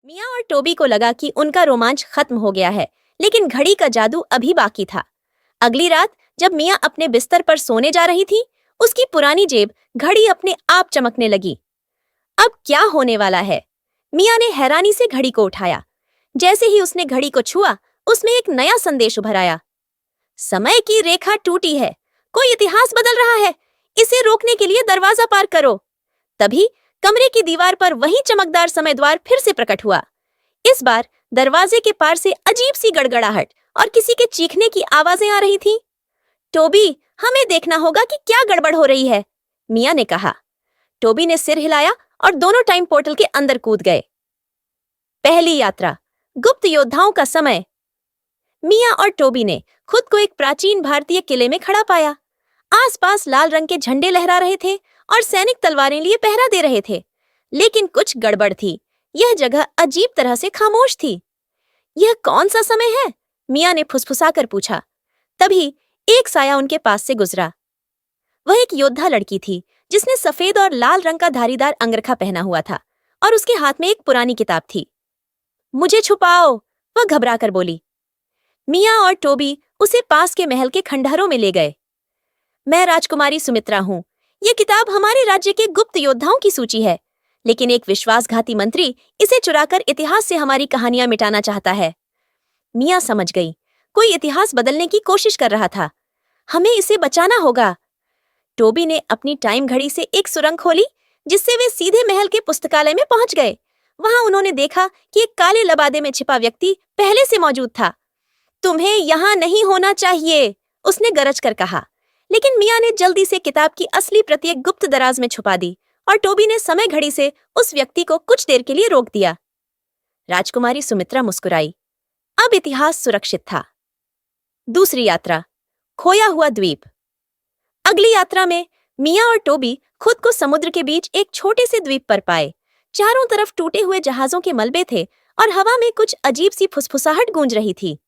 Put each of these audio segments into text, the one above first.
मिया और टोबी को लगा कि उनका रोमांच खत्म हो गया है, लेकिन घड़ी का जादू अभी बाकी था। अगली रात जब मिया अपने बिस्तर पर सोने जा रही थी, उसकी पुरानी जेब घड़ी अपने आप चमकने लगी। अब क्या होने वाला है? मिया ने हैरानी से घड़ी को उठाया। जैसे ही उसने घड़ी को छुआ, उसमें एक नया संदेश उभर आया। समय की रेखा टूटी है, कोई इतिहास बदल रहा है, इसे रोकने के लिए दरवाजा पार करो। तभी कमरे की दीवार पर वही चमकदार समय द्वार फिर से प्रकट हुआ। इस बार दरवाजे के पार से अजीब सी गड़गड़ाहट और किसी के चीखने की आवाजें आ रही थीं। टोबी, हमें देखना होगा कि क्या गड़बड़ हो रही है, मिया ने कहा। टोबी ने सिर हिलाया और दोनों टाइम पोर्टल के अंदर कूद गए। पहली यात्रा, गुप्त योद्धाओं का समय। मिया और टोबी ने खुद को एक प्राचीन भारतीय किले में खड़ा पाया। आसपास लाल रंग के झंडे लहरा रहे थे और सैनिक तलवारें लिए पहरा दे रहे थे। लेकिन कुछ गड़बड़ थी। यह जगह अजीब तरह से खामोश थी। यह कौन सा समय है? मिया ने फुसफुसाकर पूछा। तभी एक साया उनके पास से गुजरा। वह एक योद्धा लड़की थी, जिसने सफेद और लाल रंग का धारीदार अंगरखा पहना हुआ था और उसके हाथ में एक पुरानी किताब थी। मुझे छुपाओ, वह घबराकर बोली। मिया और टोबी उसे पास के महल के खंडहरों में ले गए। मैं राजकुमारी सुमित्रा हूँ। ये किताब हमारे राज्य के गुप्त योद्धाओं की सूची है, लेकिन एक विश्वासघाती मंत्री इसे चुराकर इतिहास से हमारी कहानियां मिटाना चाहता है। मिया समझ गई, कोई इतिहास बदलने की कोशिश कर रहा था। हमें इसे बचाना होगा। टोबी ने अपनी टाइम घड़ी से एक सुरंग खोली, जिससे वे सीधे महल के पुस्तकालय में पहुंच गए। वहां उन्होंने देखा कि एक काले लबादे में छिपा व्यक्ति पहले से मौजूद था। तुम्हें यहाँ नहीं होना चाहिए, उसने गरज कर कहा। लेकिन मिया ने जल्दी से किताब की असली प्रति एक गुप्त दराज में छुपा दी और टोबी ने समय घड़ी से उस व्यक्ति को कुछ देर के लिए रोक दिया। राजकुमारी सुमित्रा मुस्कुराई। अब इतिहास सुरक्षित था। दूसरी यात्रा, खोया हुआ द्वीप। अगली यात्रा में मिया और टोबी खुद को समुद्र के बीच एक छोटे से द्वीप पर पाए। चारों तरफ टूटे हुए जहाजों के मलबे थे और हवा में कुछ अजीब सी फुसफुसाहट गूंज रही थी।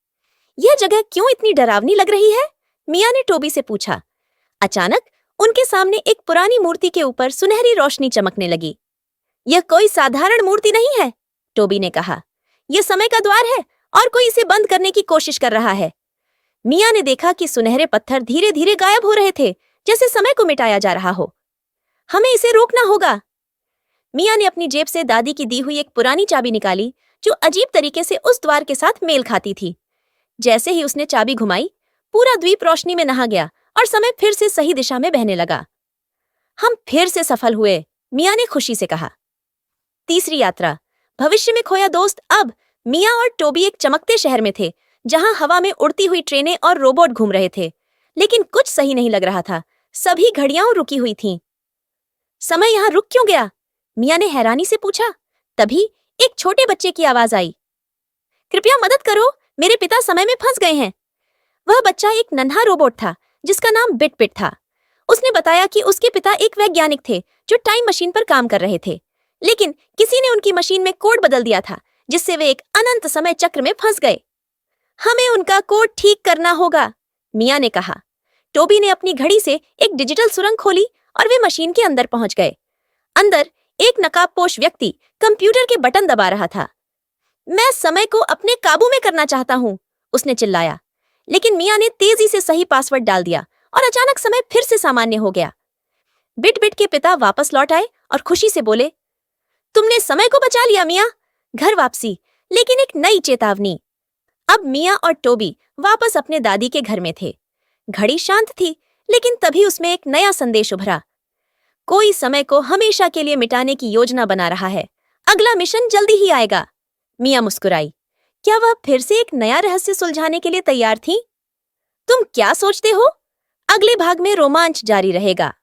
यह जगह क्यों इतनी डरावनी लग रही है? मिया ने टोबी से पूछा। अचानक उनके सामने एक पुरानी मूर्ति के ऊपर सुनहरी रोशनी चमकने लगी। यह कोई साधारण मूर्ति नहीं है, टोबी ने कहा। यह समय का द्वार है और कोई इसे बंद करने की कोशिश कर रहा है। मिया ने देखा कि सुनहरे पत्थर धीरे धीरे गायब हो रहे थे, जैसे समय को मिटाया जा रहा हो। हमें इसे रोकना होगा। मिया ने अपनी जेब से दादी की दी हुई एक पुरानी चाबी निकाली, जो अजीब तरीके से उस द्वार के साथ मेल खाती थी। जैसे ही उसने चाबी घुमाई, पूरा द्वीप रोशनी में नहा गया और समय फिर से सही दिशा में बहने लगा। हम फिर से सफल हुए, मिया ने खुशी से कहा। तीसरी यात्रा, भविष्य में खोया दोस्त। अब मिया और टोबी एक चमकते शहर में थे, जहां हवा में उड़ती हुई ट्रेनें और रोबोट घूम रहे थे। लेकिन कुछ सही नहीं लग रहा था। सभी घड़ियां रुकी हुई थीं। समय यहाँ रुक क्यों गया? मिया ने हैरानी से पूछा। तभी एक छोटे बच्चे की आवाज आई। कृपया मदद करो, मेरे पिता समय में फंस गए हैं। वह बच्चा एक नन्हा रोबोट था, जिसका नाम बिट-बिट था। उसने बताया कि उसके पिता एक वैज्ञानिक थे जो टाइम मशीन पर काम कर रहे थे, लेकिन किसी ने उनकी मशीन में कोड बदल दिया था, जिससे वे एक अनंत समय चक्र में फंस गए। हमें उनका कोड ठीक करना होगा, मिया ने कहा। टोबी ने अपनी घड़ी से एक डिजिटल सुरंग खोली और वे मशीन के अंदर पहुंच गए। अंदर एक नकाबपोश व्यक्ति कंप्यूटर के बटन दबा रहा था। मैं समय को अपने काबू में करना चाहता हूं, उसने चिल्लाया। लेकिन मिया ने तेजी से सही पासवर्ड डाल दिया और अचानक समय फिर से सामान्य हो गया। बिट-बिट के पिता वापस लौट आए और खुशी से बोले, तुमने समय को बचा लिया मिया। घर वापसी, लेकिन एक नई चेतावनी। अब मिया और टोबी वापस अपने दादी के घर में थे। घड़ी शांत थी, लेकिन तभी उसमें एक नया संदेश उभरा। कोई समय को हमेशा के लिए मिटाने की योजना बना रहा है। अगला मिशन जल्दी ही आएगा। मिया मुस्कुराई। क्या वह फिर से एक नया रहस्य सुलझाने के लिए तैयार थी? तुम क्या सोचते हो? अगले भाग में रोमांच जारी रहेगा।